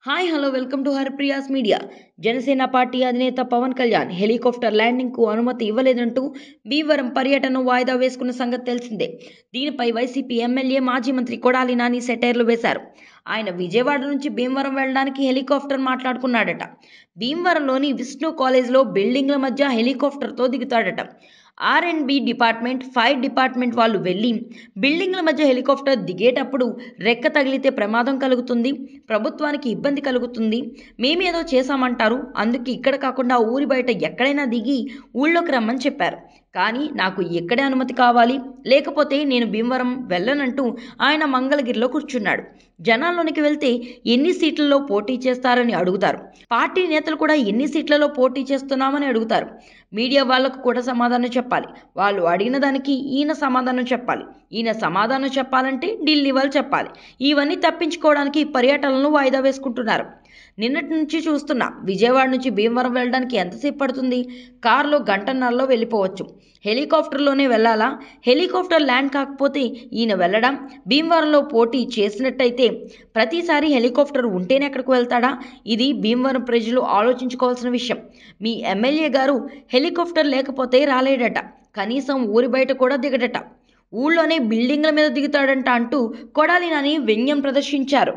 Hi hello welcome to Haripriya's media. Janasena party అధినేత Pawan Kalyan helicopter ల్యాండింగ్కు అనుమతి ఇవ్వలేదంటూ భీమవరం పర్యటనను వాయిదా వేసుకున్న సంగతి తెలిసిందే. దీనిపై వైసీపీ ఎమ్మెల్యే మాజీ మంత్రి కొడాలి నాని సెటైర్లు వేశారు. ఆయన విజయవాడ నుంచి భీమవరం వెళ్ళడానికి హెలికాప్టర్ మాట్లాడుకున్నాడట. భీమవరంలోని విష్ణు కాలేజ్లో బిల్డింగ్ల మధ్య హెలికాప్టర్తో దిగుతాడట. ఆర్&బి డిపార్ట్మెంట్, ఫైర్ డిపార్ట్మెంట్ వాళ్ళు వెళ్ళి బిల్డింగ్ల మధ్య హెలికాప్టర్ దిగేటప్పుడు రెక్క తగిలితే ప్రమాదం కలుగుతుంది, ప్రభుత్వానికి ఇబ్బంది కలుగుతుంది, మేమేదో చేశామంటారు, అందుకే ఇక్కడ కాకుండా ఊరి బయట ఎక్కడైనా దిగి ఊళ్ళోకి రమ్మని చెప్పారు. కానీ నాకు ఇక్కడే అనుమతి కావాలి, లేకపోతే నేను భీమవరం వెళ్ళనంటూ ఆయన మంగళగిరిలో కూర్చున్నాడు. జనాల్లోనికి వెళ్తే ఎన్ని సీట్లలో పోటీ చేస్తారని అడుగుతారు. పార్టీ నేతలు కూడా ఎన్ని సీట్లలో పోటీ చేస్తున్నామని అడుగుతారు. మీడియా వాళ్లకు కూడా సమాధానం చెప్పాలి. వాళ్ళు అడిగిన దానికి ఈయన సమాధానం చెప్పాలి. ఈయన సమాధానం చెప్పాలంటే ఢిల్లీ వాళ్ళు చెప్పాలి. ఇవన్నీ తప్పించుకోవడానికి పర్యటనలను వాయిదా వేసుకుంటున్నారు. నిన్నటి నుంచి చూస్తున్నా, విజయవాడ నుంచి భీమవరం వెళ్ళడానికి ఎంతసేపు పడుతుంది? కారులో గంటన్నరలో వెళ్ళిపోవచ్చు. హెలికాప్టర్లోనే వెళ్ళాలా? హెలికాప్టర్ ల్యాండ్ కాకపోతే ఈయన వెళ్ళడం? భీమవరంలో పోటీ చేసినట్టయితే ప్రతిసారి హెలికాప్టర్ ఉంటేనే ఎక్కడికి వెళ్తాడా? ఇది భీమవరం ప్రజలు ఆలోచించుకోవాల్సిన విషయం. మీ ఎమ్మెల్యే గారు హెలికాప్టర్ లేకపోతే రాలేడట, కనీసం ఊరి బయట కూడా దిగడట, ఊళ్ళోనే బిల్డింగ్ల మీద దిగుతాడంట అంటూ కొడాలి నాని వ్యంగ్యం ప్రదర్శించారు.